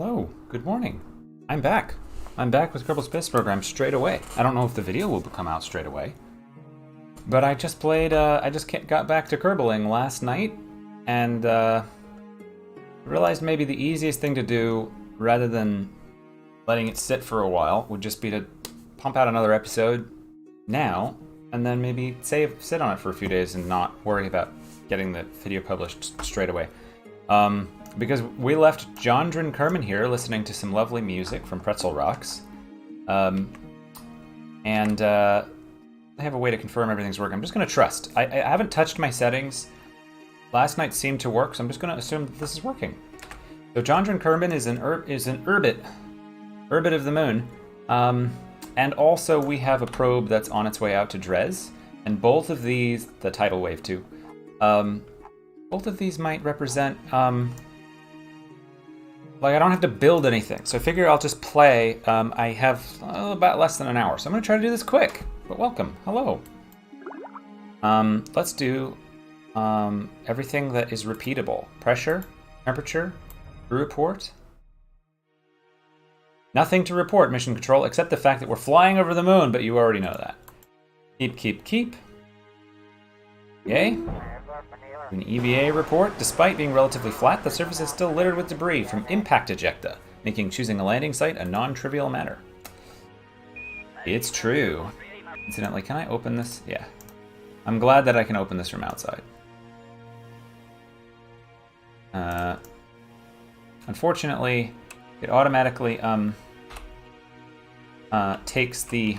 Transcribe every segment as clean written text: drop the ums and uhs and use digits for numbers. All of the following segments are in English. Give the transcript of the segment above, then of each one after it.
Hello, good morning. I'm back. I'm back with Kerbal Space Program straight away. I don't know if the video will come out straight away, but I just played, got back to Kerbaling last night, and realized maybe the easiest thing to do, rather than letting it sit for a while, would just be to pump out another episode now, and then maybe sit on it for a few days and not worry about getting the video published straight away. Because we left Jondrin Kerman here listening to some lovely music from Pretzel Rocks. And I have a way to confirm everything's working. I'm just going to trust. I haven't touched my settings. Last night seemed to work, so I'm just going to assume that this is working. So Jondrin Kerman is an Urbit of the moon. And also we have a probe that's on its way out to Dres. And both of these, the tidal wave too, both of these might represent... like, I don't have to build anything, so I figure I'll just play. I have about less than an hour, so I'm going to try to do this quick. But welcome. Hello. Let's do everything that is repeatable. Pressure, temperature, crew report. Nothing to report, mission control, except the fact that we're flying over the moon, but you already know that. Keep. Yay. An EVA report. Despite being relatively flat, the surface is still littered with debris from impact ejecta, making choosing a landing site a non-trivial matter. It's true. Incidentally, can I open this? Yeah. I'm glad that I can open this from outside. Unfortunately, it automatically takes the...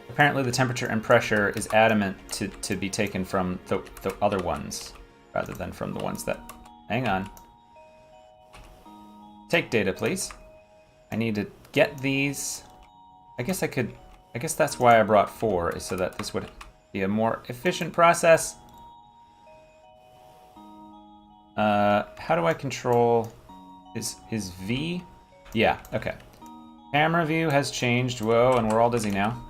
Apparently the temperature and pressure is adamant to be taken from the other ones, rather than from the ones that... Hang on. Take data, please. I need to get these... I guess that's why I brought 4, is so that this would be a more efficient process. How do I control... Is V? Yeah, okay. Camera view has changed, whoa, and we're all dizzy now.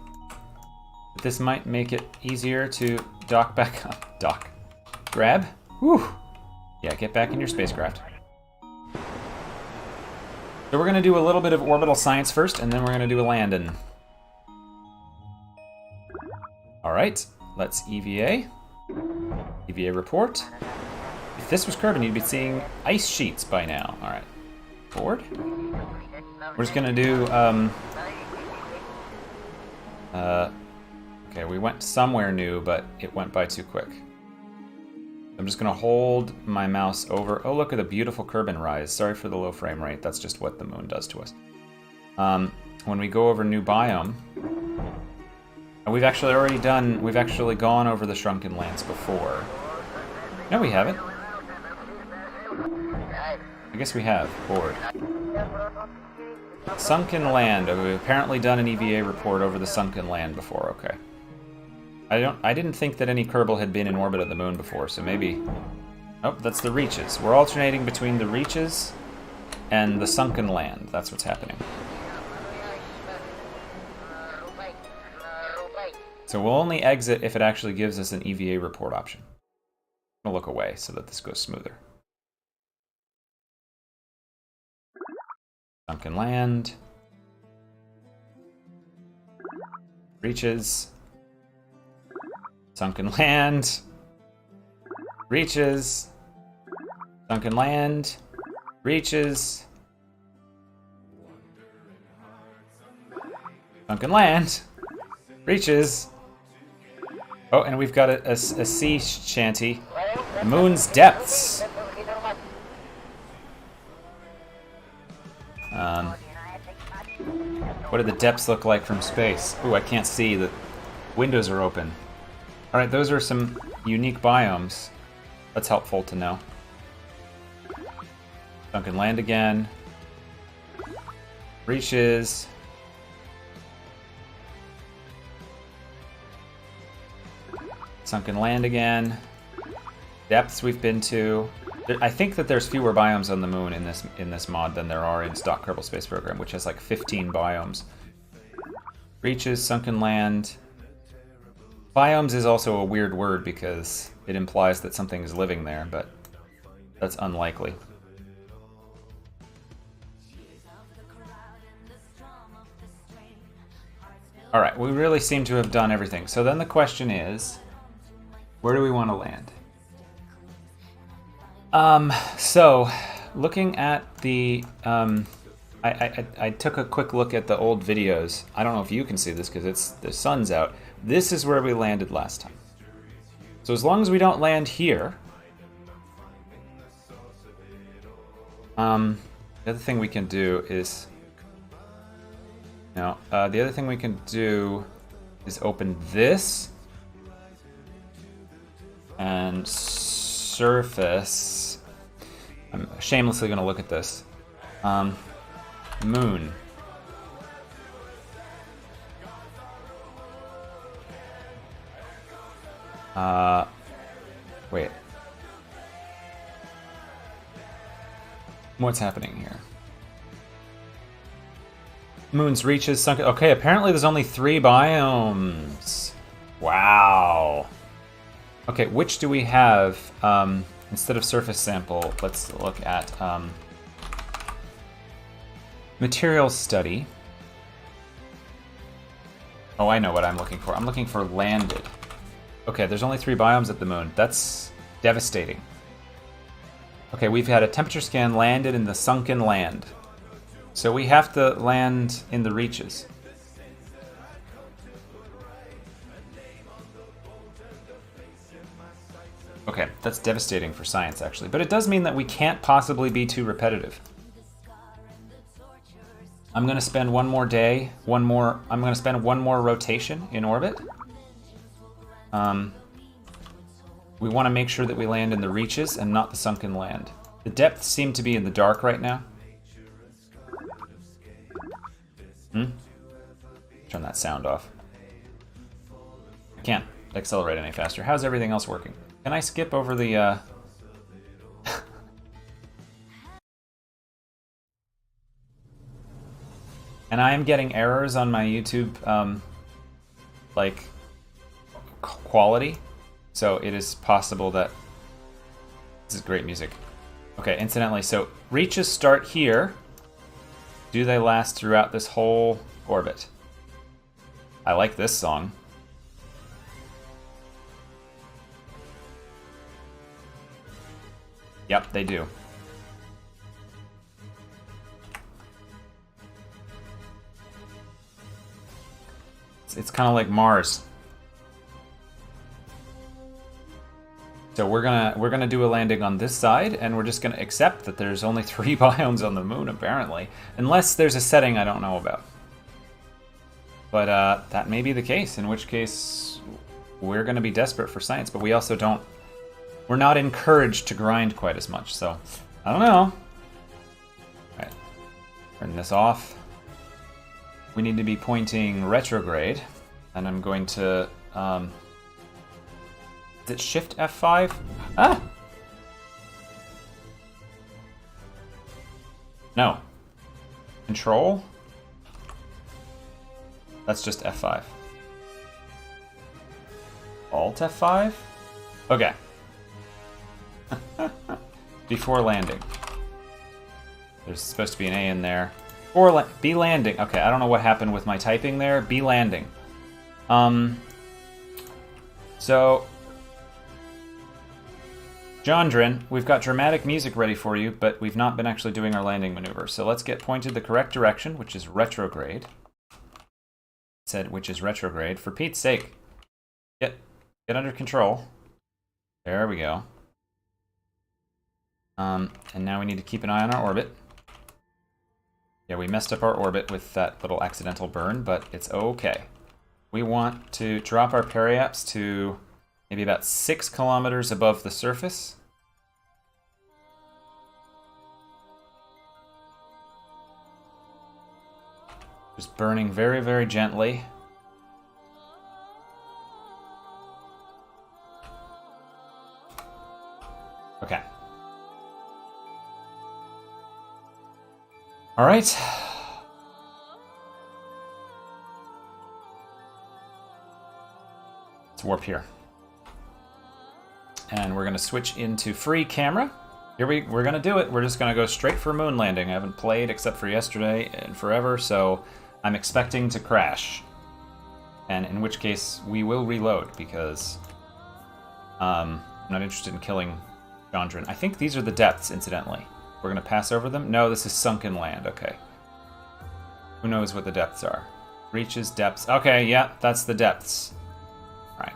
This might make it easier to dock back up. Dock. Grab. Whew. Yeah, get back in your spacecraft. So we're going to do a little bit of orbital science first, and then we're going to do a landing. Alright, let's EVA. EVA report. If this was Kerbin, you'd be seeing ice sheets by now. Alright. Forward. We're just going to do... Okay, we went somewhere new, but it went by too quick. I'm just going to hold my mouse over... Oh, look at the beautiful Kerbin rise. Sorry for the low frame rate. That's just what the moon does to us. When we go over new biome... And we've actually gone over the Shrunken Lands before. No, we haven't. I guess we have. Board. Sunken Land. Oh, we've apparently done an EVA report over the Sunken Land before. Okay. I didn't think that any Kerbal had been in orbit of the moon before, so maybe... Oh, that's the Reaches. We're alternating between the Reaches and the Sunken Land. That's what's happening. So we'll only exit if it actually gives us an EVA report option. I'm gonna look away so that this goes smoother. Sunken Land. Reaches. Sunken Land. Reaches. Sunken Land. Reaches. Sunken Land. Reaches. Oh, and we've got a sea shanty. Moon's Depths. What do the depths look like from space? Ooh, I can't see. The windows are open. Alright, those are some unique biomes. That's helpful to know. Sunken Land again. Reaches. Sunken Land again. Depths we've been to. I think that there's fewer biomes on the moon in this mod than there are in stock Kerbal Space Program, which has like 15 biomes. Reaches, Sunken Land. Biomes is also a weird word because it implies that something is living there, but that's unlikely. All right, we really seem to have done everything. So then the question is, where do we want to land? So looking at the, I took a quick look at the old videos. I don't know if you can see this because the sun's out. This is where we landed last time. So as long as we don't land here, the other thing we can do is, the other thing we can do is open this and surface. I'm shamelessly going to look at this. Moon. Wait. What's happening here? Moon's reaches sunk. Okay, apparently there's only 3 biomes. Wow. Okay, which do we have? Instead of surface sample, let's look at material study. Oh, I know what I'm looking for. I'm looking for landed. Okay, there's only 3 biomes at the moon. That's devastating. Okay, we've had a temperature scan landed in the sunken land. So we have to land in the reaches. Okay, that's devastating for science, actually. But it does mean that we can't possibly be too repetitive. I'm going to spend one more day, I'm going to spend one more rotation in orbit. We want to make sure that we land in the reaches and not the sunken land. The depths seem to be in the dark right now. Turn that sound off. I can't accelerate any faster. How's everything else working? Can I skip over the, And I am getting errors on my YouTube, like, quality. So it is possible that... This is great music. Okay, incidentally, so reaches start here. Do they last throughout this whole orbit? I like this song. Yep, they do. It's kind of like Mars. So we're gonna do a landing on this side, and we're just gonna accept that there's only 3 biomes on the moon, apparently, unless there's a setting I don't know about. But that may be the case, in which case we're gonna be desperate for science, but we also don't. We're not encouraged to grind quite as much, so I don't know. All right, turn this off. We need to be pointing retrograde, and I'm going to. Is it Shift F5? Ah! No. Control? That's just F5. Alt F5? Okay. Before landing. There's supposed to be an A in there. Or be landing. Okay, I don't know what happened with my typing there. Be landing. So... Jondrin, we've got dramatic music ready for you, but we've not been actually doing our landing maneuver. So let's get pointed the correct direction, which is retrograde. Said which is retrograde. For Pete's sake, get under control. There we go. And now we need to keep an eye on our orbit. Yeah, we messed up our orbit with that little accidental burn, but it's okay. We want to drop our periaps to maybe about 6 kilometers above the surface. Just burning very, very gently. Okay. All right. Let's warp here. And we're going to switch into free camera. Here we're going to do it. We're just going to go straight for moon landing. I haven't played except for yesterday and forever, so I'm expecting to crash. And in which case, we will reload, because I'm not interested in killing Jondrin. I think these are the depths, incidentally. We're going to pass over them? No, this is sunken land. Okay. Who knows what the depths are? Reaches, depths. Okay, yeah, that's the depths. Alright.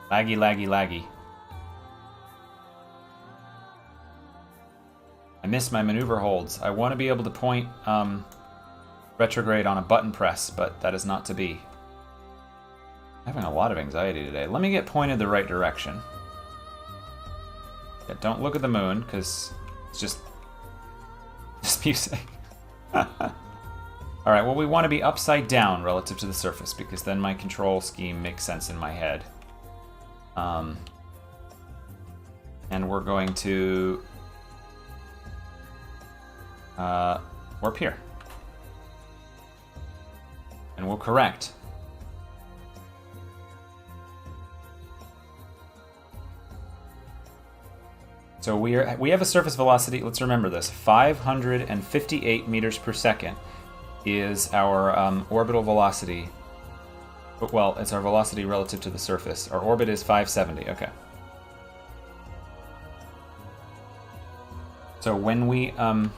Laggy, laggy, laggy. I miss my maneuver holds. I want to be able to point retrograde on a button press, but that is not to be. I'm having a lot of anxiety today. Let me get pointed the right direction. Yeah, don't look at the moon, because it's just music. Alright, well, we want to be upside down relative to the surface, because then my control scheme makes sense in my head. And we're going to warp here. And we'll correct. So we have a surface velocity, let's remember this, 558 meters per second is our orbital velocity. Well, it's our velocity relative to the surface. Our orbit is 570, okay. So when we want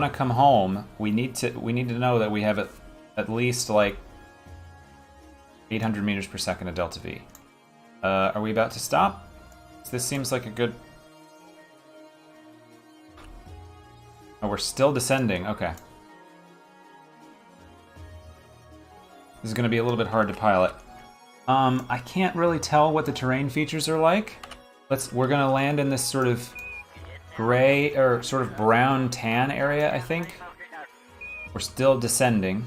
to come home, we need to know that we have at least like 800 meters per second of delta V. Are we about to stop? This seems like a good... Oh, we're still descending. Okay. This is going to be a little bit hard to pilot. I can't really tell what the terrain features are like. We're going to land in this sort of gray or sort of brown tan area, I think. We're still descending.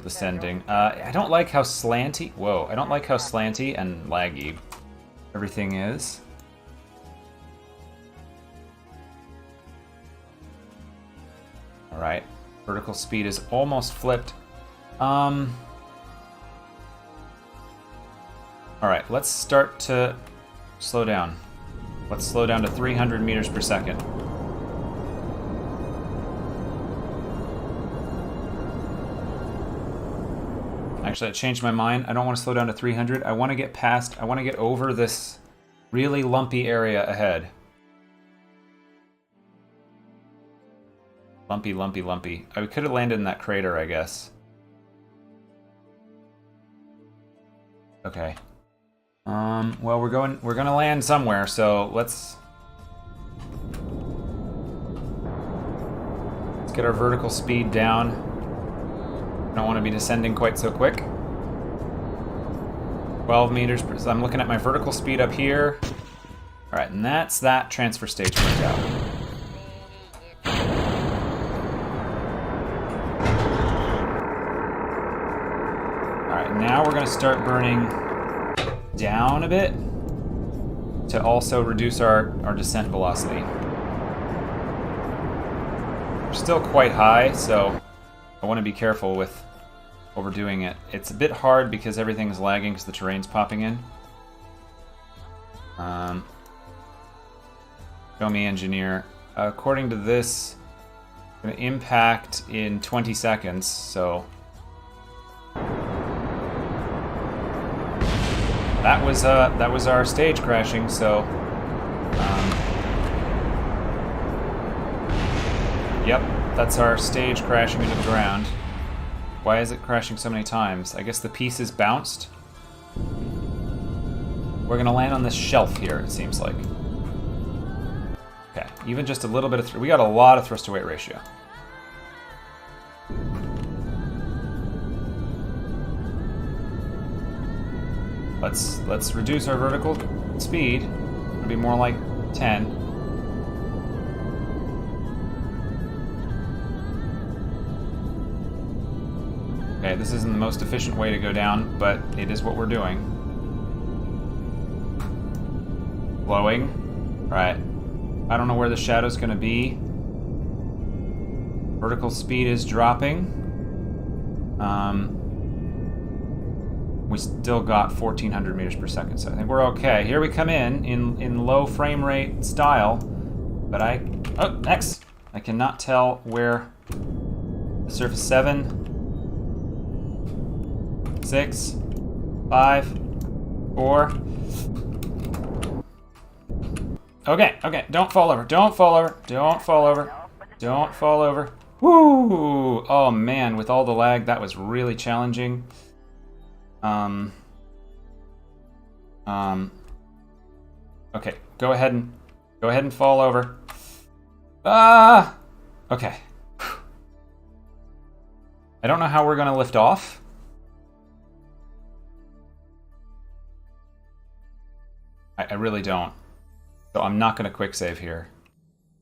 Descending. I don't like how slanty... Whoa. I don't like how slanty and laggy everything is. Alright. Vertical speed is almost flipped. Alright, let's start to slow down. Let's slow down to 300 meters per second. Actually, I changed my mind. I don't want to slow down to 300. I want to get past... I want to get over this really lumpy area ahead. Lumpy, lumpy, lumpy. I could have landed in that crater, I guess. Okay. Well, we're gonna land somewhere, so let's get our vertical speed down. Don't want to be descending quite so quick. 12 meters per... So I'm looking at my vertical speed up here. Alright, and that's that transfer stage worked out. Alright, now we're going to start burning down a bit to also reduce our descent velocity. We're still quite high, so I want to be careful with overdoing it. It's a bit hard because everything's lagging because the terrain's popping in. Show me engineer. According to this, going to impact in 20 seconds, so... That was our stage crashing, so... Yep, that's our stage crashing into the ground. Why is it crashing so many times? I guess the pieces bounced. We're gonna land on this shelf here, it seems like. Okay, even just a little bit of... We got a lot of thrust-to-weight ratio. Let's reduce our vertical speed. It'll be more like 10. Okay, this isn't the most efficient way to go down, but it is what we're doing. Blowing. Right. I don't know where the shadow's gonna be. Vertical speed is dropping. We still got 1400 meters per second, so I think we're okay. Here we come in low frame rate style, But oh, X! I cannot tell where the surface 7, 6, 5, 4. Okay, okay, don't fall over, don't fall over, don't fall over, don't fall over. Woo! Oh man, with all the lag, that was really challenging. Okay, go ahead and fall over. Ah! Okay. I don't know how we're gonna lift off. I really don't. So I'm not gonna quick save here.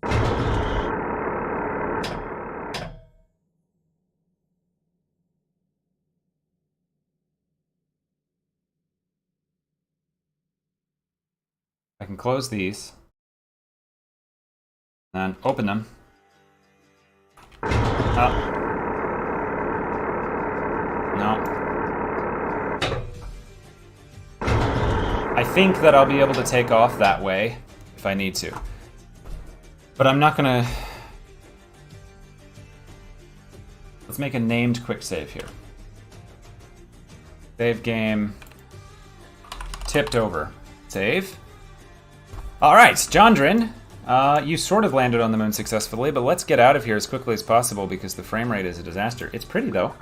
I can close these. And open them. Oh. No. I think that I'll be able to take off that way if I need to. But I'm not gonna... Let's make a named quick save here. Save game. Tipped over. Save. Alright, Jondrin. You sort of landed on the moon successfully, but let's get out of here as quickly as possible because the frame rate is a disaster. It's pretty, though.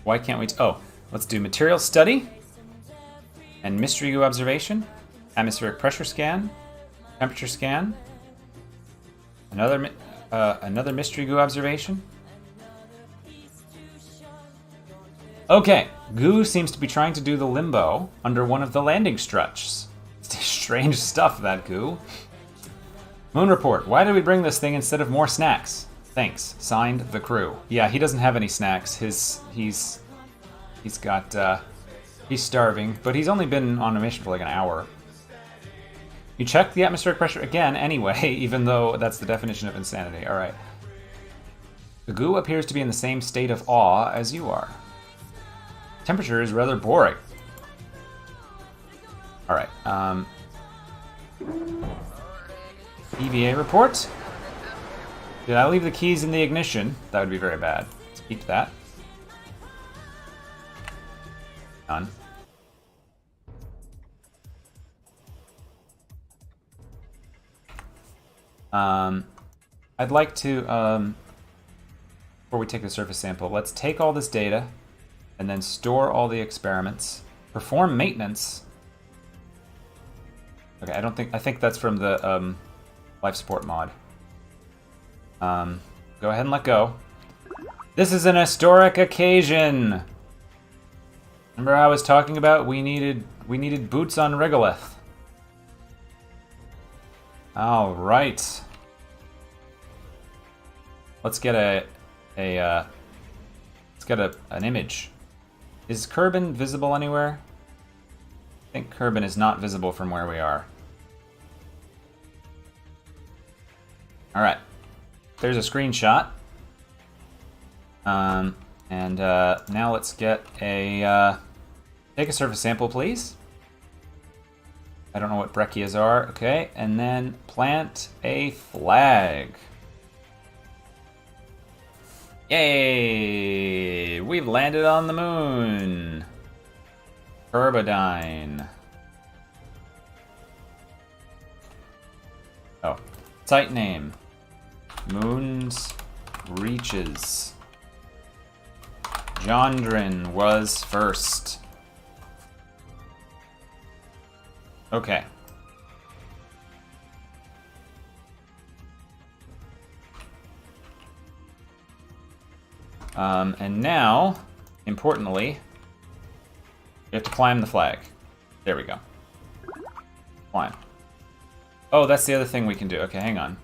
Why can't we... Oh, let's do material study and mystery goo observation, atmospheric pressure scan, temperature scan, another mystery goo observation. Okay, goo seems to be trying to do the limbo under one of the landing struts. Strange stuff, that goo. Moon report. Why did we bring this thing instead of more snacks? Thanks. Signed, the crew. Yeah, he doesn't have any snacks. He's starving, but he's only been on a mission for like an hour. You checked the atmospheric pressure again anyway, even though that's the definition of insanity. All right. The goo appears to be in the same state of awe as you are. Temperature is rather boring. All right. EVA report. Did I leave the keys in the ignition? That would be very bad. Let's keep that. Done. I'd like to, before we take the surface sample, let's take all this data and then store all the experiments. Perform maintenance. Okay, I think that's from the life support mod. Go ahead and let go. This is an historic occasion. Remember how I was talking about we needed boots on Regolith. All right. Let's get an image. Is Kerman visible anywhere? I think Kerman is not visible from where we are. All right. There's a screenshot. And now let's get take a surface sample, please. I don't know what brachias are. Okay, and then plant a flag. Yay! We've landed on the moon. Turbodyne. Oh, site name. Moon's Reaches. Jondrin was first. Okay. And now, importantly, you have to climb the flag. There we go. Climb. Oh, that's the other thing we can do. Okay, hang on.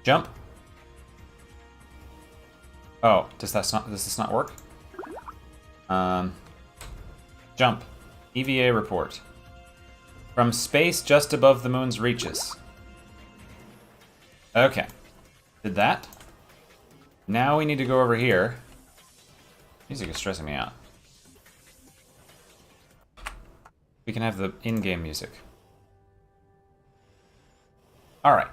Jump. Oh, does this not work? Jump. EVA report. From space just above the moon's reaches. Okay. Did that. Now we need to go over here. Music is stressing me out. We can have the in-game music. All right.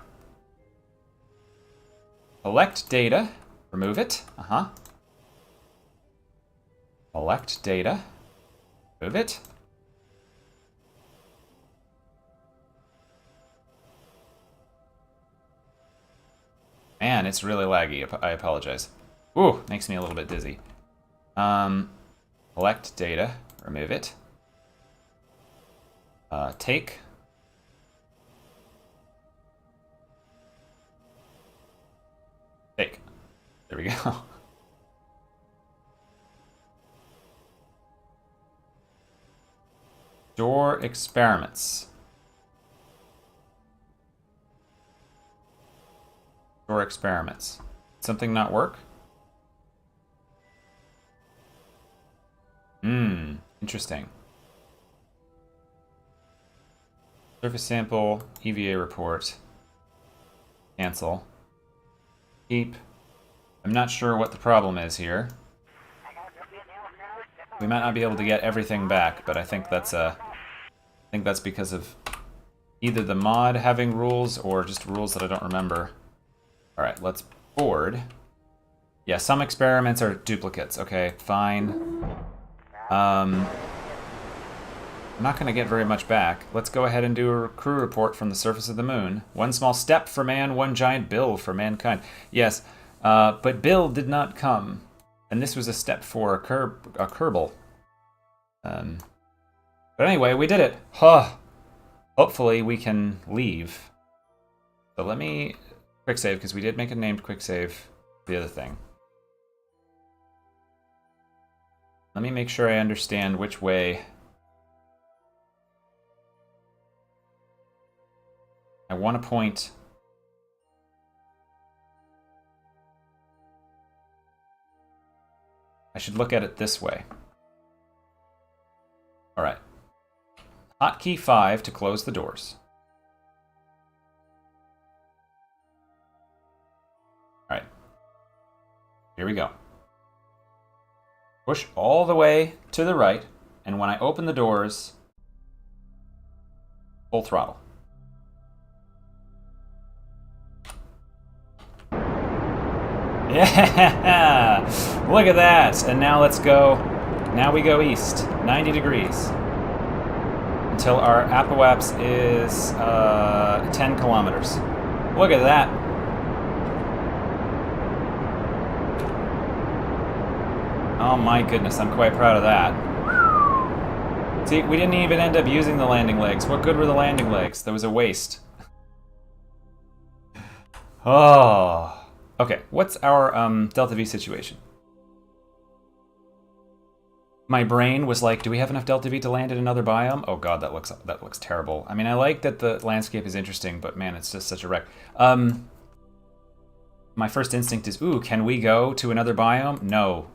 Collect data. Remove it. Collect data. Remove it. Man, it's really laggy. I apologize. Ooh, makes me a little bit dizzy. Collect data. Remove it. Take. Take. There we go. Store experiments. Store experiments. Something not work? Interesting. Surface sample, EVA report. Cancel. Keep. I'm not sure what the problem is here. We might not be able to get everything back, but I think that's because of either the mod having rules or just rules that I don't remember. All right, let's board. Yeah, some experiments are duplicates. Okay, fine. I'm not going to get very much back. Let's go ahead and do a crew report from the surface of the moon. One small step for man, one giant bill for mankind. Yes, but Bill did not come. And this was a step for a Kerbal. But anyway, we did it. Huh. Hopefully we can leave. So let me quick save, because we did make a named quick save the other thing. Let me make sure I understand which way I want to point. I should look at it this way. All right. Hotkey 5 to close the doors. All right. Here we go. Push all the way to the right, and when I open the doors, full throttle. Yeah! Look at that! And now let's go. Now we go east, 90 degrees. Until our apoapse is 10 kilometers. Look at that. Oh my goodness, I'm quite proud of that. See, we didn't even end up using the landing legs. What good were the landing legs? That was a waste. Oh. Okay, what's our Delta V situation? My brain was like, do we have enough Delta V to land in another biome? Oh god, that looks terrible. I mean, I like that the landscape is interesting, but man, it's just such a wreck. My first instinct is, ooh, can we go to another biome? No,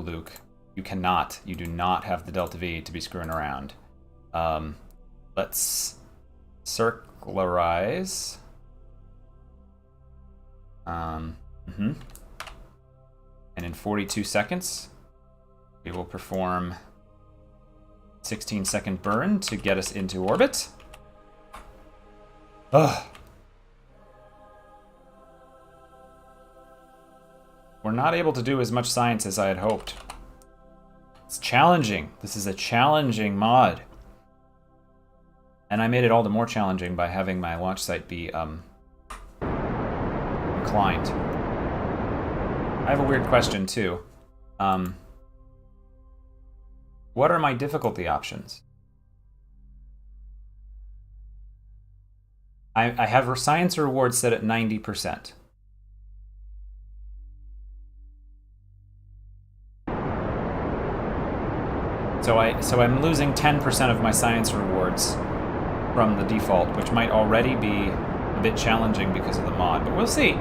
Luke. You cannot. You do not have the Delta V to be screwing around. Let's circularize. And in 42 seconds, we will perform 16-second burn to get us into orbit. Ugh. We're not able to do as much science as I had hoped. It's challenging. This is a challenging mod. And I made it all the more challenging by having my launch site be inclined. I have a weird question too. What are my difficulty options? I have science rewards set at 90%. So I'm losing 10% of my science rewards from the default, which might already be a bit challenging because of the mod, but we'll see.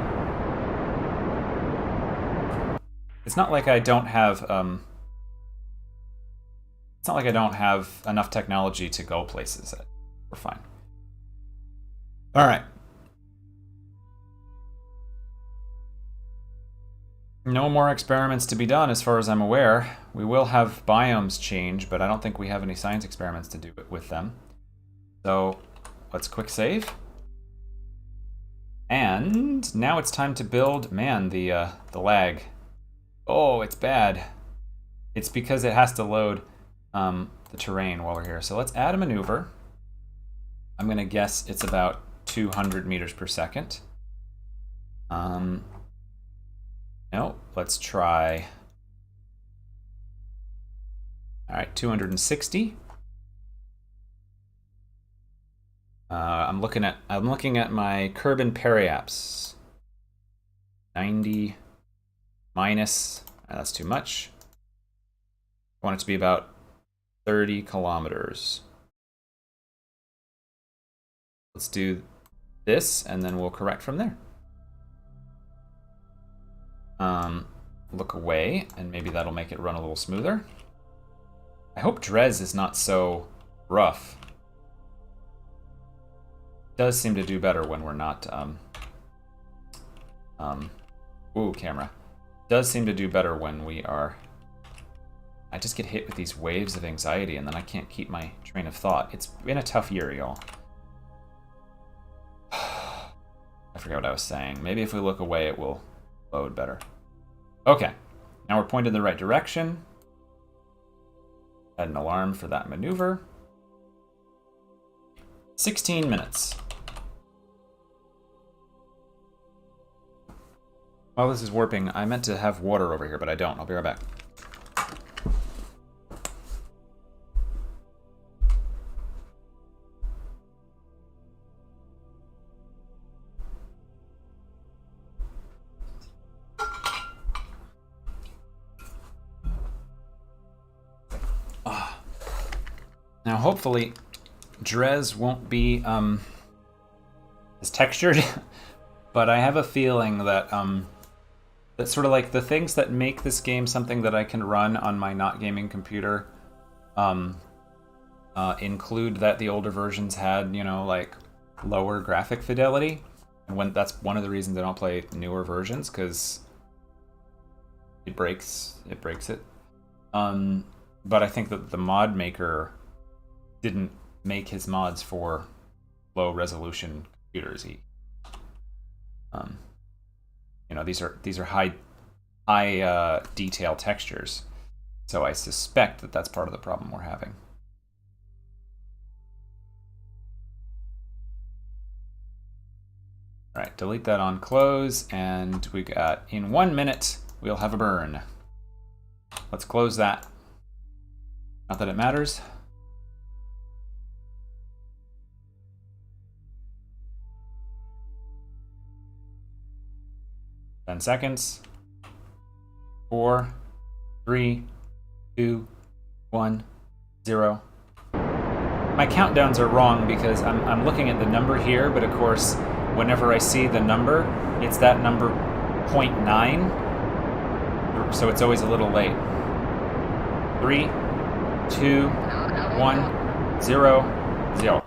It's not like I don't have enough technology to go places. We're fine. All right. No more experiments to be done as far as I'm aware. We will have biomes change, but I don't think we have any science experiments to do with them. So let's quick save. And now it's time to build, man, the lag. Oh, it's bad. It's because it has to load the terrain while we're here. So let's add a maneuver. I'm gonna guess it's about 200 meters per second. No, let's try. All right, 260. I'm looking at my Kerbin periaps. 90 minus. That's too much. I want it to be about 30 kilometers. Let's do this, and then we'll correct from there. Look away, and maybe that'll make it run a little smoother. I hope Dres is not so rough. It does seem to do better when we're not, ooh, camera. It does seem to do better when we are... I just get hit with these waves of anxiety, and then I can't keep my train of thought. It's been a tough year, y'all. I forget what I was saying. Maybe if we look away, it will load better. Okay, now we're pointed in the right direction. Add an alarm for that maneuver. 16 minutes. While this is warping, I meant to have water over here, but I don't. I'll be right back. Now, hopefully, Dres won't be as textured, but I have a feeling that that sort of like the things that make this game something that I can run on my not gaming computer include that the older versions had, you know, like lower graphic fidelity, and that's one of the reasons I don't play newer versions, because it breaks it. But I think that the mod maker didn't make his mods for low resolution computers. You know, these are high detail textures, so I suspect that that's part of the problem we're having. All right, delete that on close, and we got in 1 minute we'll have a burn. Let's close that. Not that it matters. Ten seconds. 4, 3, 2, 1, 0. My countdowns are wrong because I'm looking at the number here, but of course, whenever I see the number, it's that number 0.9, so it's always a little late. 3, 2, 1, 0, 0.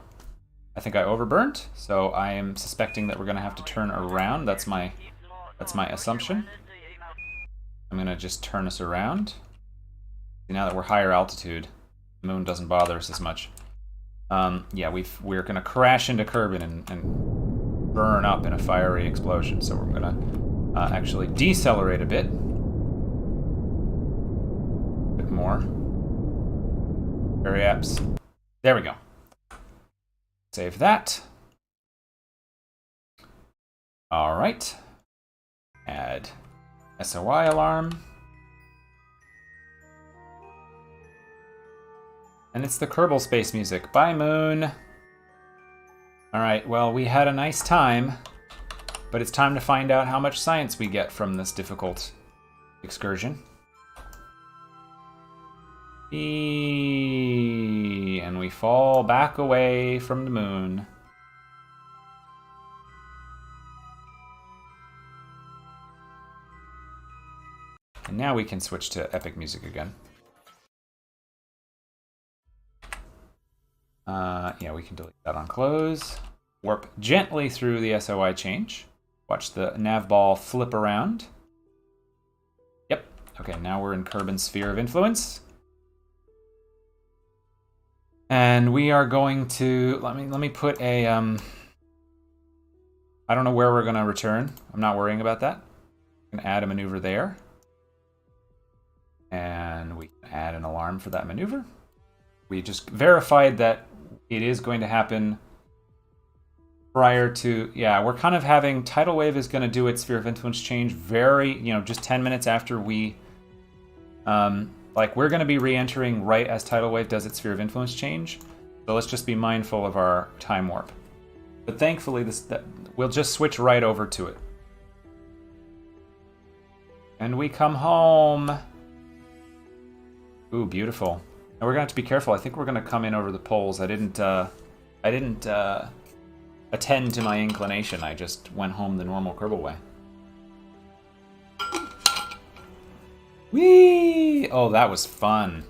I think I overburnt, so I am suspecting that we're going to have to turn around. That's my assumption. I'm going to just turn us around. Now that we're higher altitude, the moon doesn't bother us as much. Yeah, we're going to crash into Kerbin and burn up in a fiery explosion. So we're going to actually decelerate a bit. More. Variaps. There we go. Save that. All right. Add SOI alarm. And it's the Kerbal space music. Bye, Moon. All right, well, we had a nice time, but it's time to find out how much science we get from this difficult excursion. And we fall back away from the moon. And now we can switch to epic music again. Yeah, we can delete that on close. Warp gently through the SOI change. Watch the nav ball flip around. Okay, now we're in Kerman's sphere of influence. And we are going to... Let me put a... I don't know where we're going to return. I'm not worrying about that. We can add a maneuver there. And we can add an alarm for that maneuver. We just verified that it is going to happen prior to... Yeah, we're kind of having... Tidal Wave is going to do its sphere of influence change very... just 10 minutes after we... we're going to be re-entering right as Tidal Wave does its sphere of influence change. So let's just be mindful of our time warp. But thankfully, we'll just switch right over to it. And we come home. Ooh, beautiful. And we're going to have to be careful. I think we're going to come in over the poles. I didn't attend to my inclination. I just went home the normal Kerbal way. Whee! Oh, that was fun.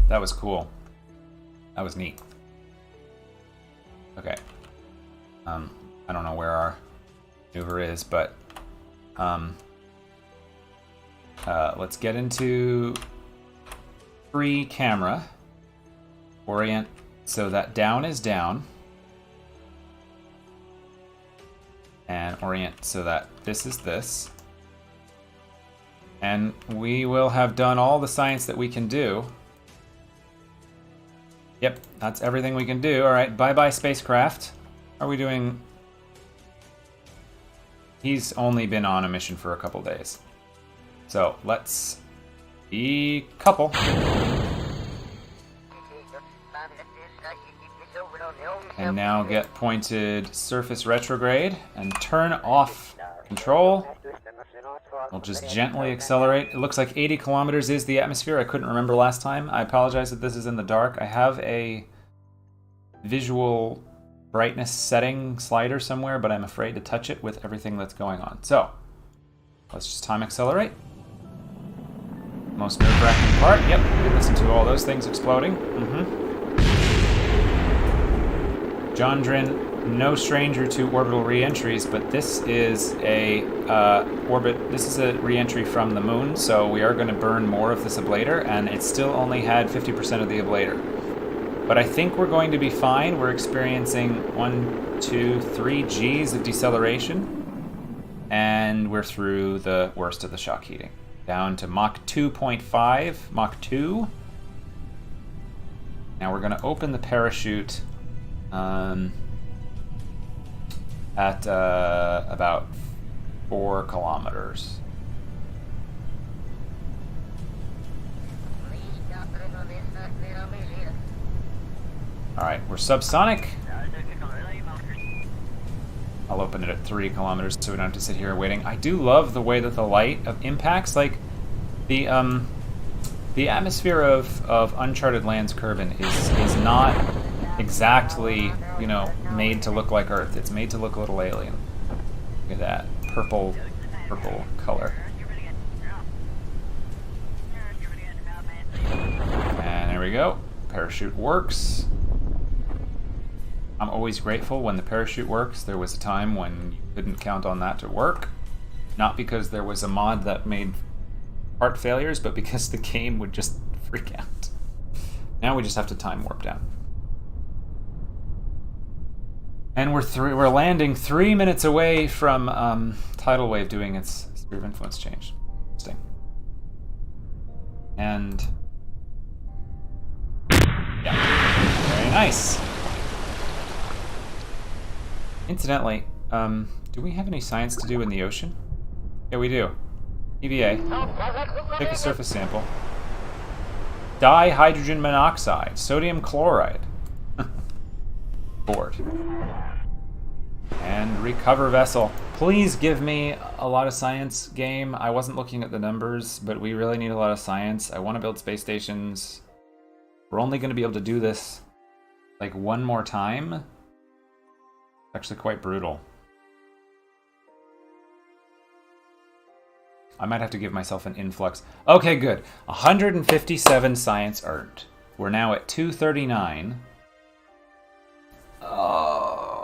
That was cool. That was neat. Okay. I don't know where our maneuver is, but let's get into free camera. Orient so that down is down. And orient so that this is this. And we will have done all the science that we can do. Yep, that's everything we can do. All right, bye-bye spacecraft. How are we doing? He's only been on a mission for a couple days. So let's decouple. And now get pointed surface retrograde and turn off control. We'll just gently accelerate. It looks like 80 kilometers is the atmosphere. I couldn't remember last time. I apologize that this is in the dark. I have a visual brightness setting slider somewhere, but I'm afraid to touch it with everything that's going on. So, let's just time accelerate. Most nerve-wracking part. Yep, you can listen to all those things exploding. Jondrin, no stranger to orbital re-entries, but this is a This is a re-entry from the moon, so we are going to burn more of this ablator, and it still only had 50% of the ablator. But I think we're going to be fine. We're experiencing 1, 2, 3 Gs of deceleration, and we're through the worst of the shock heating. Down to Mach 2.5, Mach 2. Now we're going to open the parachute at about 4 kilometers. Alright, we're subsonic. I'll open it at 3 kilometers so we don't have to sit here waiting. I do love the way that the light impacts, like the atmosphere of Uncharted Lands Kerman is not exactly, made to look like Earth. It's made to look a little alien. Look at that purple color. And there we go. Parachute works. I'm always grateful when the parachute works. There was a time when you couldn't count on that to work. Not because there was a mod that made part failures, but because the game would just freak out. Now we just have to time warp down. And we're landing 3 minutes away from Tidal Wave doing its sphere of influence change. Interesting. And yeah, very nice. Incidentally, do we have any science to do in the ocean? Yeah, we do. EVA. Take a surface sample. Dihydrogen monoxide. Sodium chloride. Board. And recover vessel. Please give me a lot of science, game. I wasn't looking at the numbers, but we really need a lot of science. I want to build space stations. We're only going to be able to do this like one more time. Actually quite brutal. I might have to give myself an influx. Okay, good. 157 science earned. We're now at 239.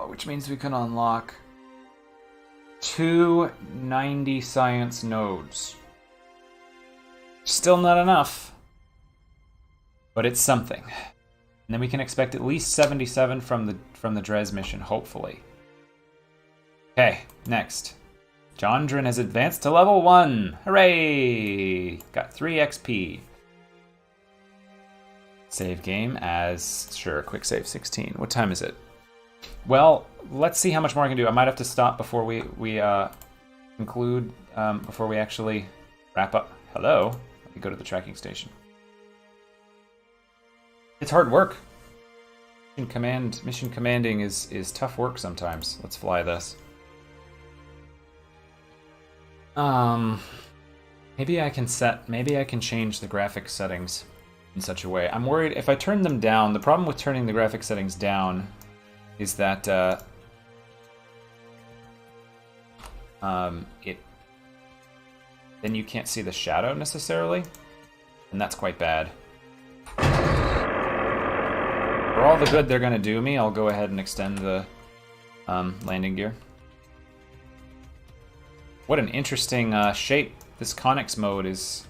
Which means we can unlock 290 science nodes. Still not enough. But it's something. And then we can expect at least 77 from the Dres mission, hopefully. Okay, next. Jondrin has advanced to level 1. Hooray! Got 3 XP. Save game as... Sure, quick save 16. What time is it? Well, let's see how much more I can do. I might have to stop before we conclude, before we actually wrap up. Hello? Let me go to the tracking station. It's hard work. Mission commanding is tough work sometimes. Let's fly this. Maybe I can change the graphics settings in such a way. I'm worried if I turn them down, the problem with turning the graphics settings down is that then you can't see the shadow necessarily, and that's quite bad. For all the good they're gonna do me, I'll go ahead and extend the landing gear. What an interesting shape. This Conics mode is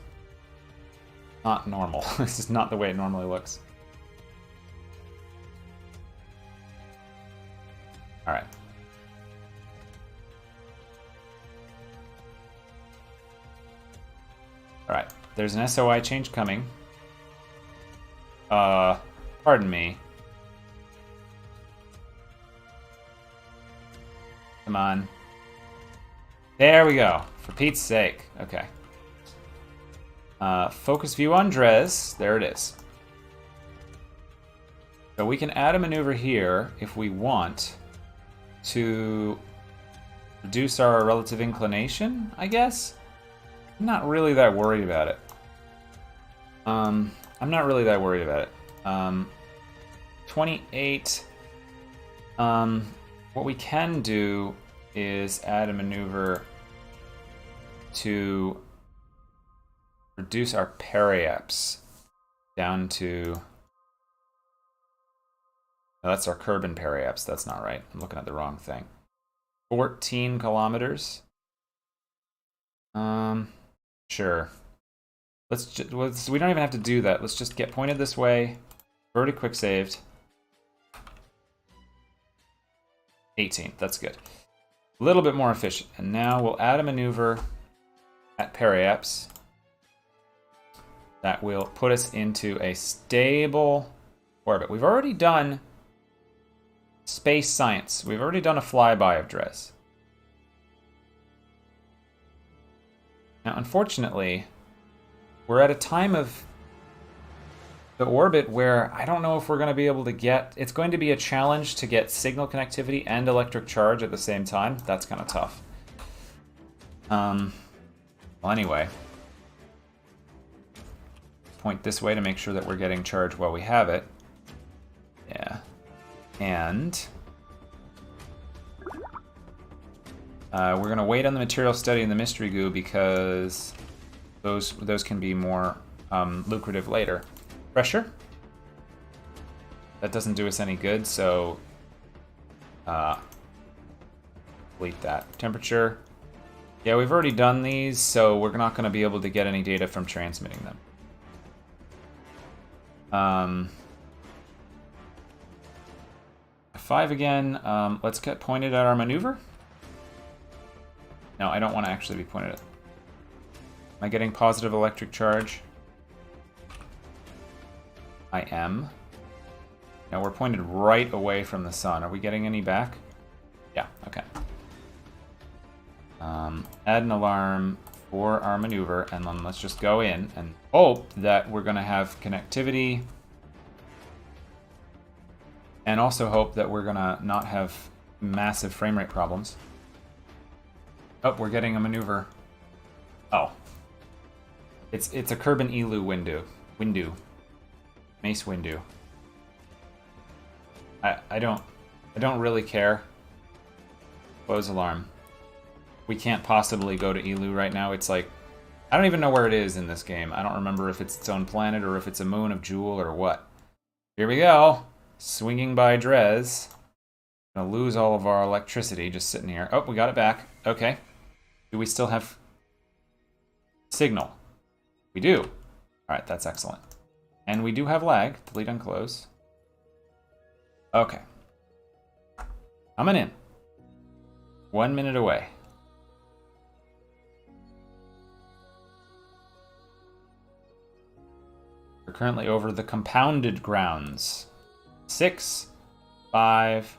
not normal. This is not the way it normally looks. Alright. Alright, there's an SOI change coming. Pardon me. Come on. There we go. For Pete's sake. Okay. Focus view on Dres. There it is. So we can add a maneuver here if we want to reduce our relative inclination, I guess? I'm not really that worried about it. I'm not really that worried about it. 28. What we can do is add a maneuver to reduce our periaps down to... No, that's our Kerman periaps. That's not right. I'm looking at the wrong thing. 14 kilometers. Sure. We don't even have to do that. Let's just get pointed this way. Already quick saved. 18. That's good. A little bit more efficient. And now we'll add a maneuver at periaps that will put us into a stable orbit. We've already done space science. We've already done a flyby of Dres. Now, unfortunately, we're at a time of the orbit where I don't know if we're going to be able to get... It's going to be a challenge to get signal connectivity and electric charge at the same time. That's kind of tough. Well, anyway. Point this way to make sure that we're getting charge while we have it. Yeah. And we're going to wait on the material study and the mystery goo because those can be more lucrative later. Pressure. That doesn't do us any good, so delete that. Temperature. Yeah, we've already done these, so we're not going to be able to get any data from transmitting them. 5 again. Let's get pointed at our maneuver. No, I don't want to actually be pointed at. Am I getting positive electric charge? I am. Now we're pointed right away from the sun. Are we getting any back? Yeah, okay. Add an alarm for our maneuver, and then let's just go in and hope that we're going to have connectivity. And also hope that we're going to not have massive frame rate problems. Oh, we're getting a maneuver. Oh. It's a Kerman Elu window. Mace window. I don't really care. Close alarm. We can't possibly go to Elu right now. It's like, I don't even know where it is in this game. I don't remember if it's its own planet or if it's a moon of Jewel or what. Here we go. Swinging by Dres. Gonna lose all of our electricity just sitting here. Oh, we got it back. Okay. Do we still have signal? We do. Alright, that's excellent. And we do have lag. Delete unclose. Okay. Coming in. 1 minute away. We're currently over the compounded grounds. 6, 5,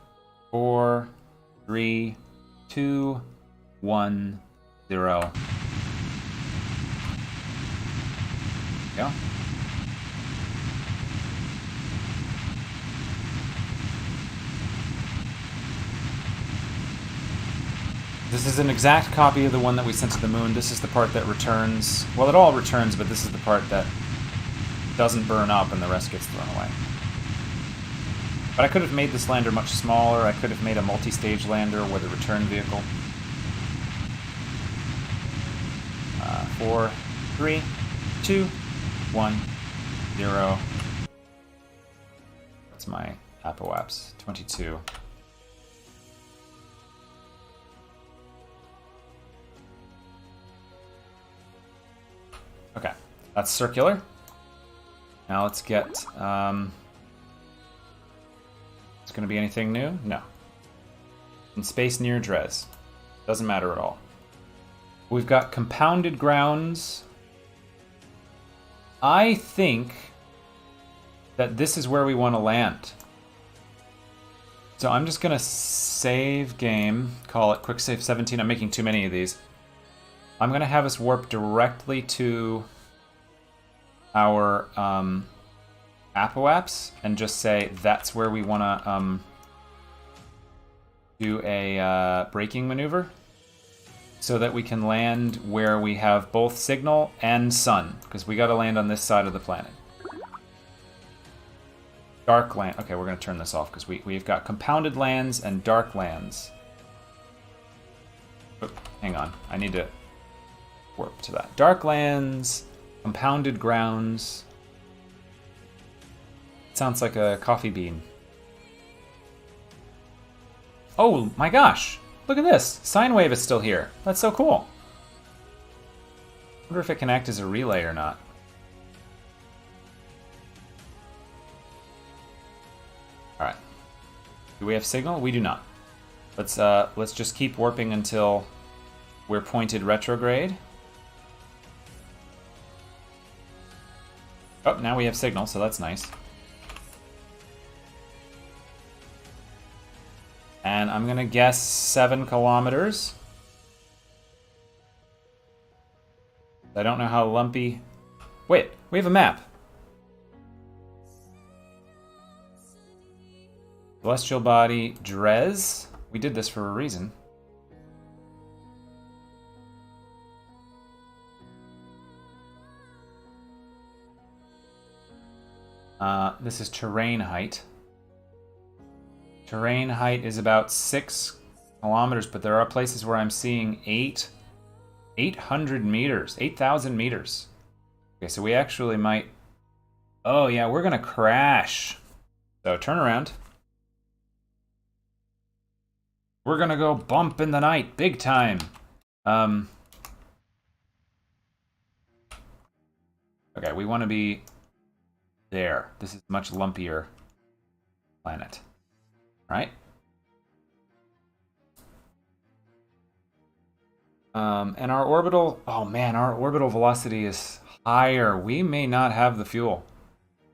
4, 3, 2, 1, 0. Go. This is an exact copy of the one that we sent to the moon. This is the part that returns. Well, it all returns, but this is the part that doesn't burn up and the rest gets thrown away. But I could have made this lander much smaller. I could have made a multi-stage lander with a return vehicle. 4, 3, 2, 1, 0. That's my Apoaps. 22. Okay, that's circular. Now let's get, it's going to be anything new? No. In space near Dres. Doesn't matter at all. We've got compounded grounds. I think that this is where we want to land. So I'm just going to save game, call it quick save 17. I'm making too many of these. I'm going to have us warp directly to our Apoaps and just say that's where we want to do a braking maneuver so that we can land where we have both signal and sun, because we got to land on this side of the planet. Dark land. Okay, we're going to turn this off because we've got compounded lands and dark lands. Oh, hang on. I need to warp to that. Dark lands, compounded grounds. It sounds like a coffee bean. Oh my gosh! Look at this! Sine wave is still here. That's so cool. I wonder if it can act as a relay or not. Alright. Do we have signal? We do not. Let's just keep warping until we're pointed retrograde. Oh, now we have signal, so that's nice. And I'm gonna guess 7 kilometers. I don't know how lumpy... Wait, we have a map. Celestial body, Dres. We did this for a reason. This is terrain height. Terrain height is about 6 kilometers, but there are places where I'm seeing 800 meters, 8,000 meters. Okay, so we actually might... Oh yeah, we're gonna crash. So turn around. We're gonna go bump in the night, big time. Okay, we want to be there. This is a much lumpier planet. Right? And our orbital... Oh man, our orbital velocity is higher. We may not have the fuel.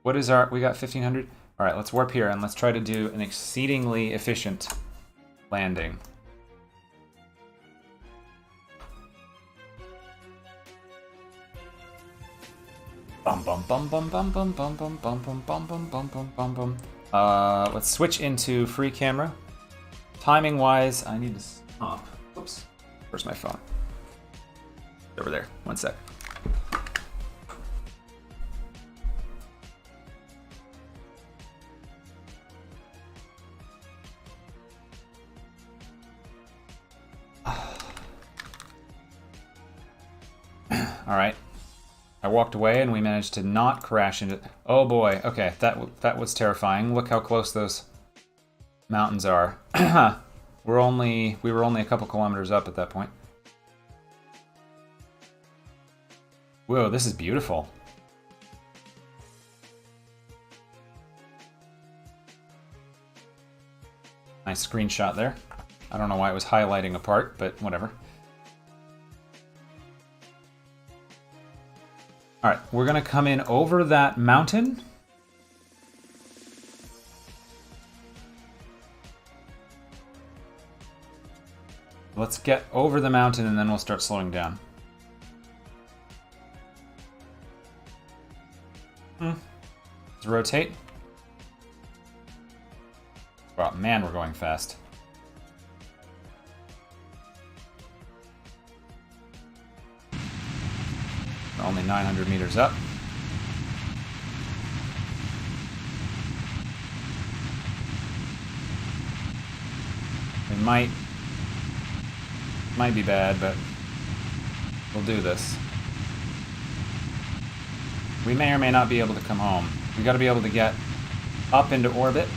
What is our... We got 1,500? Alright, let's warp here and let's try to do an exceedingly efficient landing. Bum bum bum bum bum bum bum bum bum bum bum bum bum bum bum bum. Let's switch into free camera. Timing wise, I need to stop. Oops. Where's my phone? Over there. One sec. All right. I walked away and we managed to not crash into... Oh boy, okay, that was terrifying. Look how close those mountains are. we were only a couple kilometers up at that point. Whoa, this is beautiful. Nice screenshot there. I don't know why it was highlighting a part, but whatever. Alright, we're gonna come in over that mountain. Let's get over the mountain and then we'll start slowing down. Let's rotate. Oh man, we're going fast. We're only 900 meters up. We might be bad, but we'll do this. We may or may not be able to come home. We got to be able to get up into orbit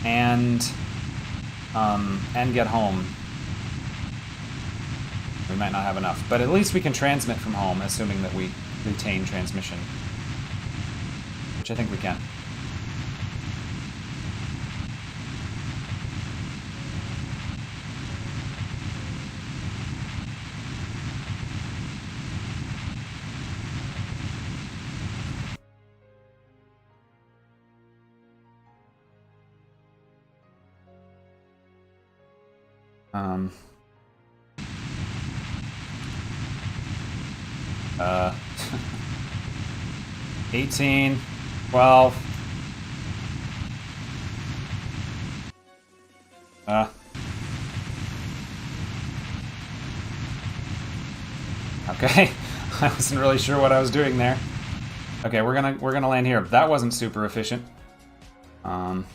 and get home. We might not have enough, but at least we can transmit from home, assuming that we retain transmission, which I think we can. Uh, 18, 12. Okay, I wasn't really sure what I was doing there. Okay, we're gonna land here. That wasn't super efficient. Can't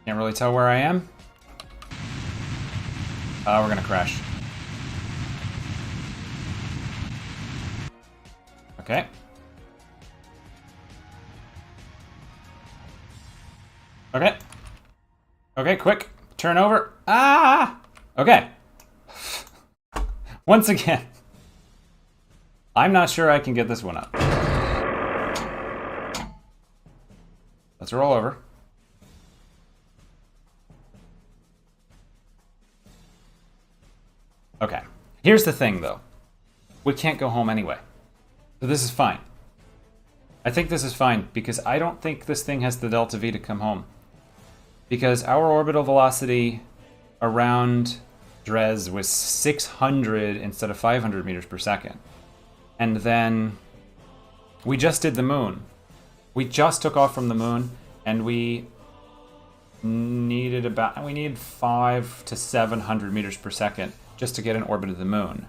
really tell where I am. We're gonna crash. Okay. Okay. Okay, quick. Turn over. Ah! Okay. Once again. I'm not sure I can get this one up. Let's roll over. Okay. Here's the thing, though. We can't go home anyway. So this is fine. I think this is fine, because I don't think this thing has the delta V to come home. Because our orbital velocity around Dres was 600 instead of 500 meters per second. And then we just did the moon. We just took off from the moon, and we needed 500 to 700 meters per second just to get in orbit of the moon.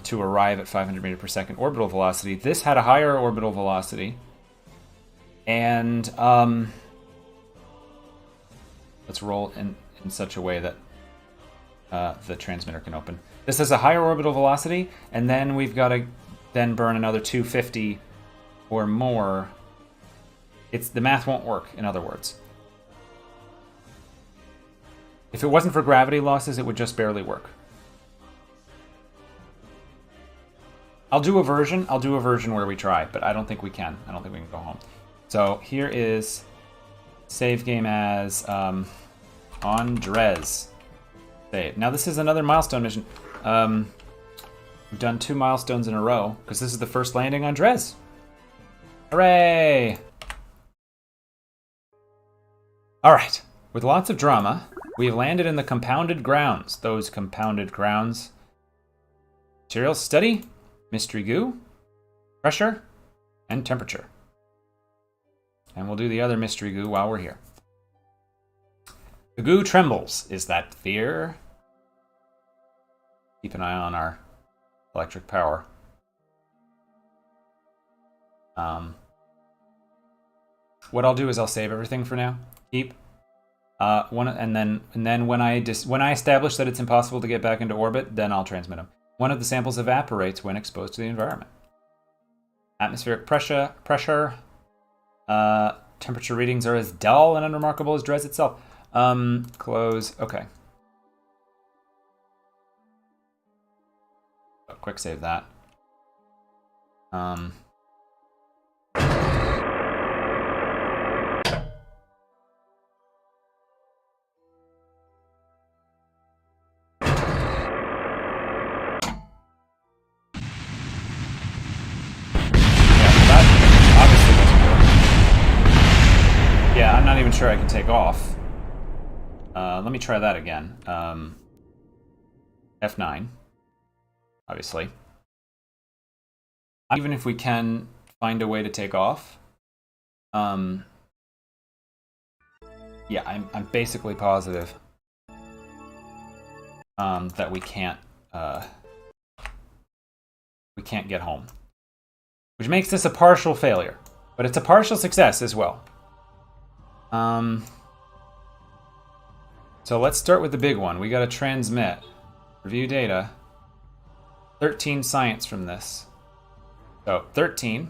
To arrive at 500 meters per second orbital velocity. This had a higher orbital velocity. And let's roll in such a way that the transmitter can open. This has a higher orbital velocity, and then we've got to then burn another 250 or more. The math won't work, in other words. If it wasn't for gravity losses, it would just barely work. I'll do a version where we try, but I don't think we can. I don't think we can go home. So here is save game as on Dres. Save. Now this is another milestone mission. We've done 2 milestones in a row because this is the first landing on Dres. Hooray! All right. With lots of drama, we have landed in the compounded grounds. Those compounded grounds. Material study. Mystery goo, pressure, and temperature. And we'll do the other mystery goo while we're here. The goo trembles. Is that fear? Keep an eye on our electric power. What I'll do is I'll save everything for now. Keep. And then when I establish that it's impossible to get back into orbit, then I'll transmit them. One of the samples evaporates when exposed to the environment. Atmospheric pressure, temperature readings are as dull and unremarkable as Dres itself. Close, okay. quick save that. Yeah, I'm not even sure I can take off. Let me try that again. F9, obviously. Even if we can find a way to take off, yeah, I'm basically positive that we can't get home, which makes this a partial failure, but it's a partial success as well. So let's start with the big one. We gotta transmit. Review data. 13 science from this. So, 13.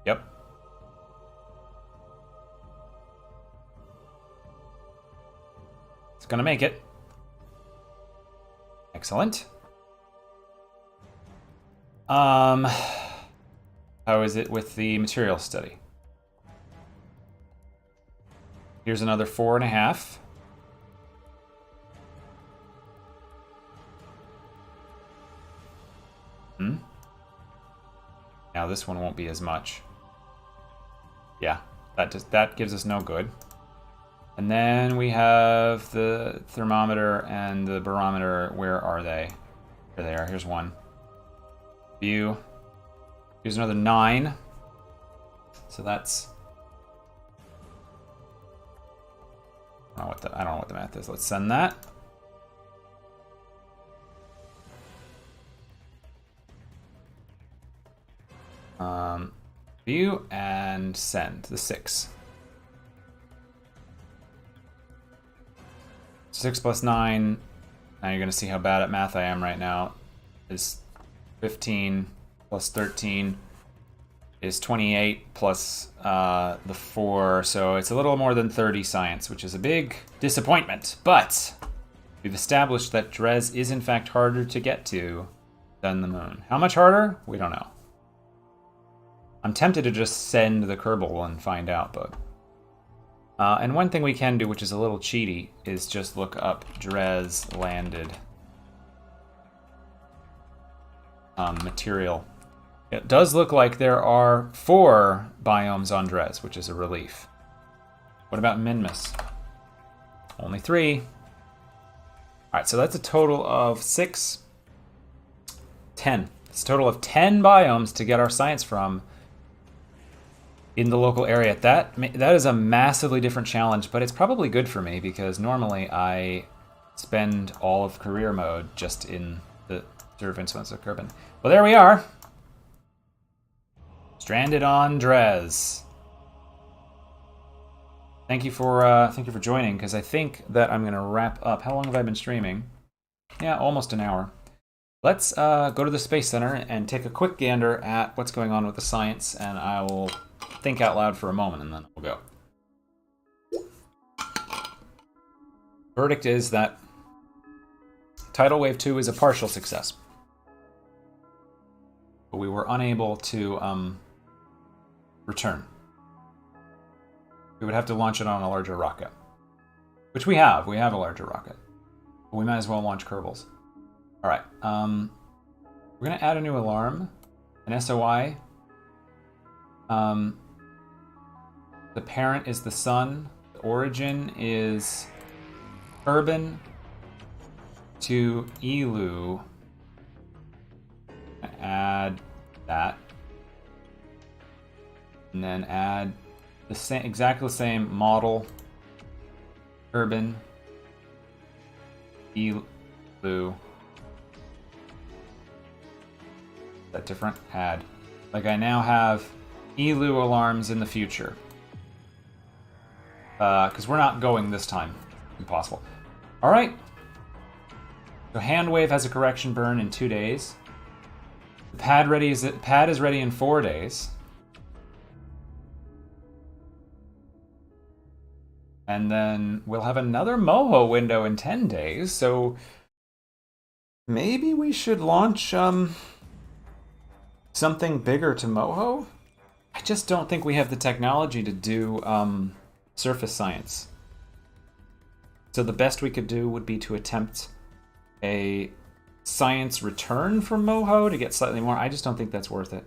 Yep. It's gonna make it. Excellent. How is it with the material study? Here's another 4.5. Now this one won't be as much. Yeah, that gives us no good. And then we have the thermometer and the barometer. Where are they? There they are. Here's one. View. Here's another 9. So that's... I don't know what the math is. Let's send that. View and send the 6. 6 plus 9. Now you're gonna see how bad at math I am right now. Is 15 plus 13 is 28 plus the 4, so it's a little more than 30 science, which is a big disappointment. But we've established that Dres is in fact harder to get to than the moon. How much harder? We don't know. I'm tempted to just send the Kerbal and find out, but... and one thing we can do, which is a little cheaty, is just look up Dres landed material. It does look like there are 4 biomes on Dres, which is a relief. What about Minmus? Only 3. Alright, so that's a total of 6. 10. It's a total of 10 biomes to get our science from in the local area. That is a massively different challenge, but it's probably good for me because normally I spend all of career mode just in the Serve Influence of Kerbin. Well, there we are. Stranded on Dres. Thank you for joining, because I think that I'm gonna wrap up. How long have I been streaming? Yeah, almost an hour. Let's go to the Space Center and take a quick gander at what's going on with the science, and I will think out loud for a moment, and then we'll go. Verdict is that Tidal Wave 2 is a partial success. But we were unable to return. We would have to launch it on a larger rocket. Which we have. We have a larger rocket. But we might as well launch Kerbals. Alright. We're going to add a new alarm. An SOI. The parent is the sun. The origin is urban to Elu. Add that. And then add the same, exactly the same model. Urban. Elu. Is that different? Add. Like I now have Elu alarms in the future. Because we're not going this time. Impossible. Alright. So Handwave has a correction burn in 2 days. The pad is ready in 4 days. And then we'll have another Moho window in 10 days, so Maybe we should launch something bigger to Moho? I just don't think we have the technology to do surface science. So the best we could do would be to attempt a science return from Moho to get slightly more. I just don't think that's worth it.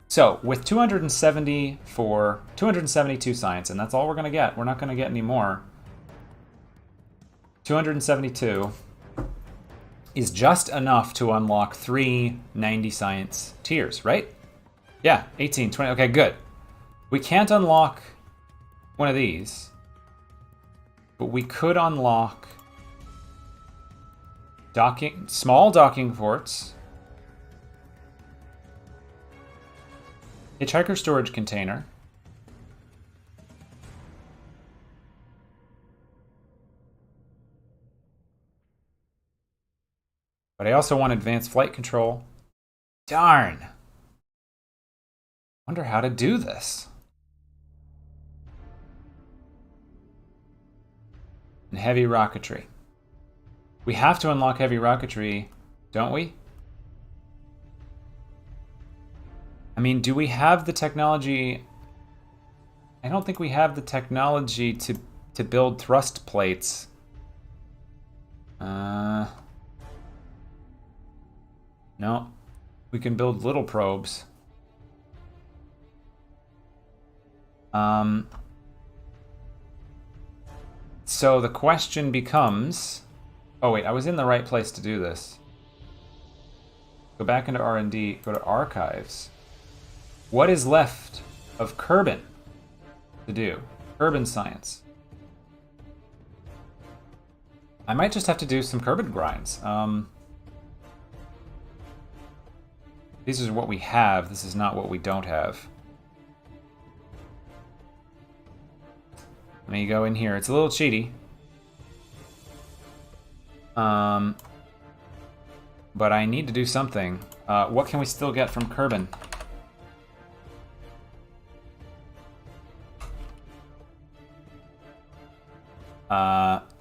So with 272 science, and that's all we're going to get. We're not going to get any more. 272 is just enough to unlock 3 90 science tiers, right? Yeah, 18, 20. Okay, good. We can't unlock one of these, but we could unlock small docking ports, hitchhiker storage container, but I also want advanced flight control. Darn. Wonder how to do this. And heavy rocketry. We have to unlock heavy rocketry, don't we? I mean, do we have the technology? I don't think we have the technology to build thrust plates. No. We can build little probes. So the question becomes... Oh wait, I was in the right place to do this. Go back into R&D, go to Archives. What is left of Kerbin to do? Kerbin Science. I might just have to do some Kerbin grinds. These are what we have. This is not what we don't have. Let me go in here. It's a little cheaty. But I need to do something. What can we still get from Kerbin?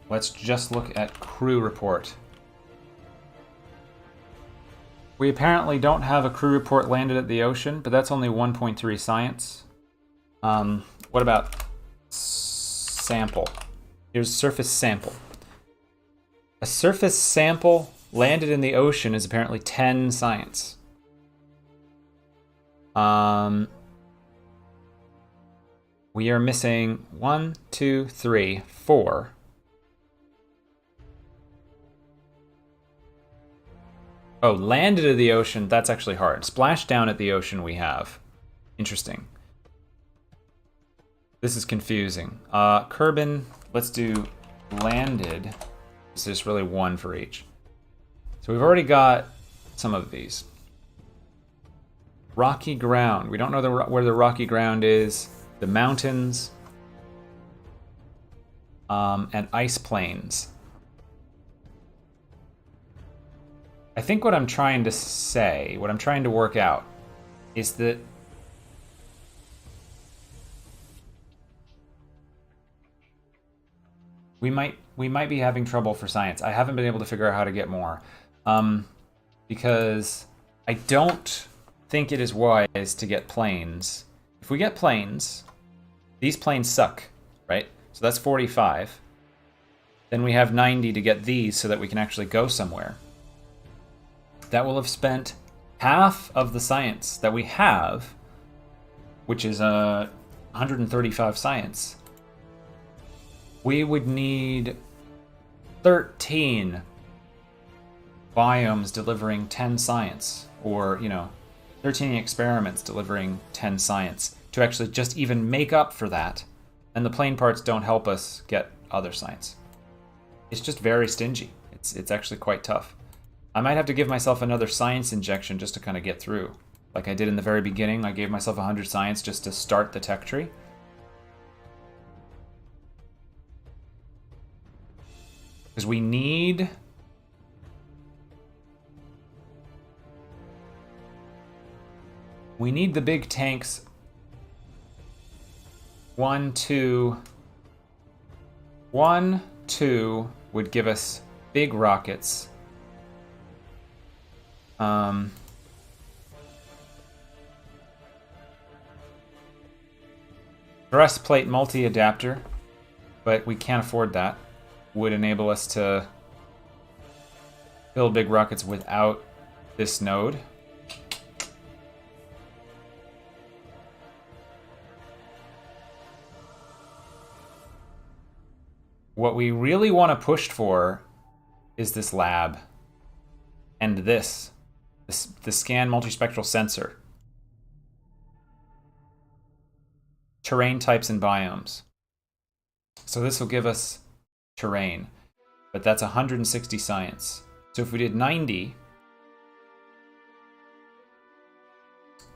Let's just look at crew report. We apparently don't have a crew report landed at the ocean, but that's only 1.3 science. What about sample? Here's surface sample. A surface sample landed in the ocean is apparently 10 science. We are missing 1, 2, 3, 4. Oh, landed in the ocean, that's actually hard. Splash down at the ocean we have. Interesting. This is confusing. Kerbin, let's do landed. So there's really one for each. So we've already got some of these. Rocky ground. We don't know where the rocky ground is. The mountains. And ice plains. I think what I'm trying to say, what I'm trying to work out, is that we might be having trouble for science. I haven't been able to figure out how to get more, because I don't think it is wise to get planes. If we get planes, these planes suck, right? So that's 45. Then we have 90 to get these so that we can actually go somewhere. That will have spent half of the science that we have, which is 135 science. We would need 13 biomes delivering 10 science, or, 13 experiments delivering 10 science to actually just even make up for that. And the plane parts don't help us get other science. It's just very stingy. It's actually quite tough. I might have to give myself another science injection just to kind of get through. Like I did in the very beginning, I gave myself 100 science just to start the tech tree. Because we need... We need the big tanks. 1, 2... 1, 2... would give us big rockets. Breastplate multi-adapter, but we can't afford that. Would enable us to build big rockets without this node. What we really want to push for is this lab and the scan multispectral sensor. Terrain types and biomes. So this will give us terrain, but that's 160 science. So if we did 90,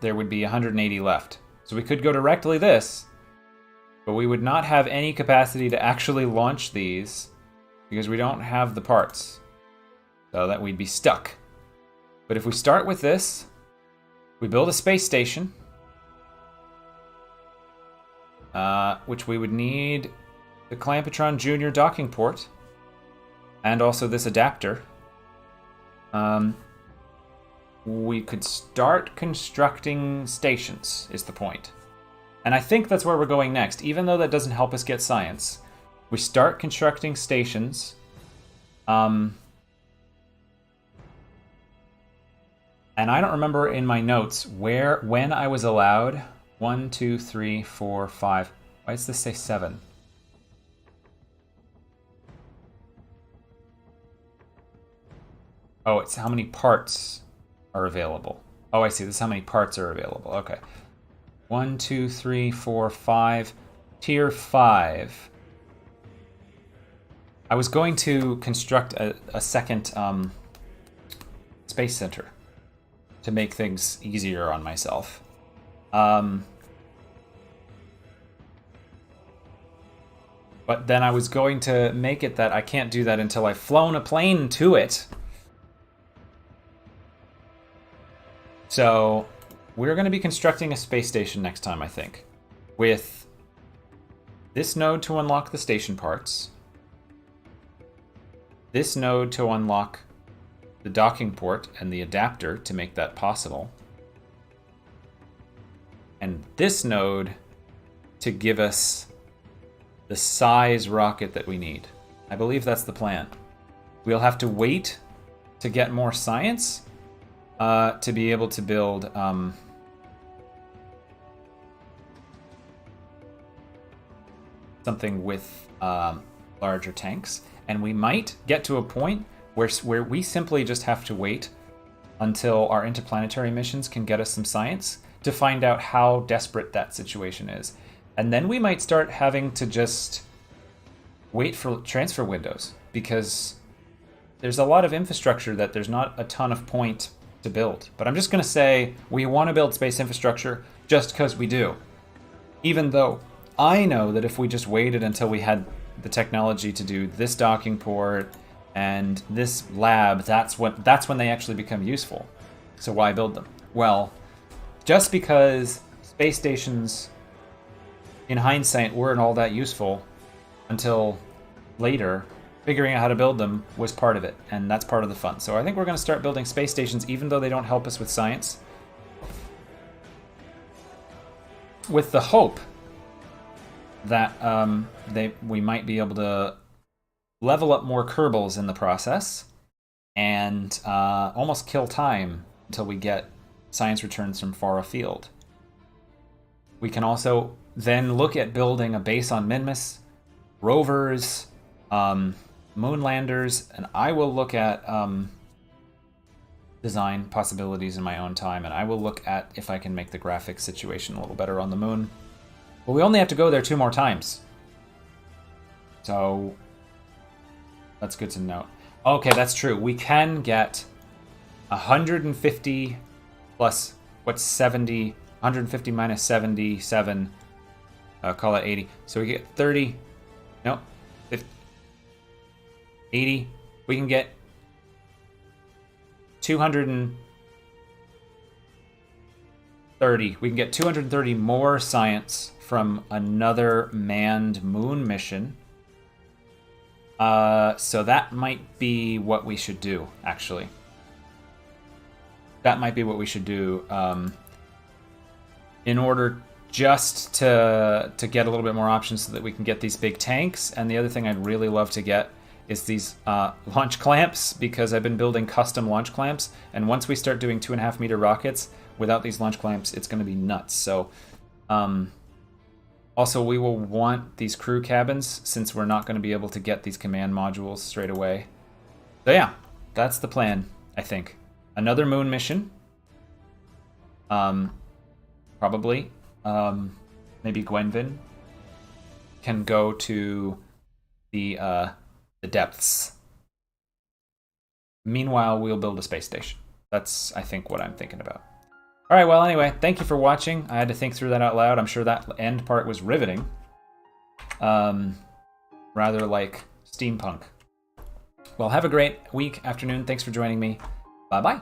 there would be 180 left. So we could go directly this, but we would not have any capacity to actually launch these because we don't have the parts. So that we'd be stuck. But if we start with this, we build a space station, which we would need the Clampetron Junior docking port, and also this adapter. We could start constructing stations, is the point. And I think that's where we're going next, even though that doesn't help us get science. We start constructing stations. And I don't remember in my notes when I was allowed. 1, 2, 3, 4, 5. Why does this say 7? Oh, it's how many parts are available. Oh, I see. This is how many parts are available. Okay. 1, 2, 3, 4, 5. Tier 5. I was going to construct a second space center to make things easier on myself. But then I was going to make it that I can't do that until I've flown a plane to it. So we're going to be constructing a space station next time, I think. With this node to unlock the station parts. This node to unlock the docking port and the adapter to make that possible. And this node to give us the size rocket that we need. I believe that's the plan. We'll have to wait to get more science to be able to build something with larger tanks. And we might get to a point where we simply just have to wait until our interplanetary missions can get us some science to find out how desperate that situation is. And then we might start having to just wait for transfer windows, because there's a lot of infrastructure that there's not a ton of point to build. But I'm just going to say we want to build space infrastructure just because we do. Even though I know that if we just waited until we had the technology to do this docking port and this lab, that's when they actually become useful. So why build them? Well, just because space stations, in hindsight, weren't all that useful until later, figuring out how to build them was part of it, and that's part of the fun. So I think we're going to start building space stations, even though they don't help us with science, with the hope that we might be able to level up more Kerbals in the process and almost kill time until we get science returns from far afield. We can also then look at building a base on Minmus, rovers, moonlanders, and I will look at design possibilities in my own time, and I will look at if I can make the graphics situation a little better on the moon. But we only have to go there 2 more times. So that's good to know. Okay, that's true. We can get 150 plus, what's 70? 150 minus 77, call it 80. So we get 30, no, 50, 80. We can get 230. We can get 230 more science from another manned moon mission. So that might be what we should do, actually. That might be what we should do in order just to get a little bit more options so that we can get these big tanks. And the other thing I'd really love to get is these launch clamps, because I've been building custom launch clamps. And once we start doing 2.5 meter rockets without these launch clamps, it's going to be nuts. So also we will want these crew cabins, since we're not going to be able to get these command modules straight away. So yeah, that's the plan, I think. Another moon mission. Probably. Maybe Gwenvin can go to the depths. Meanwhile, we'll build a space station. That's, I think, what I'm thinking about. All right, well, anyway, thank you for watching. I had to think through that out loud. I'm sure that end part was riveting. Rather like steampunk. Well, have a great week, afternoon. Thanks for joining me. Bye-bye.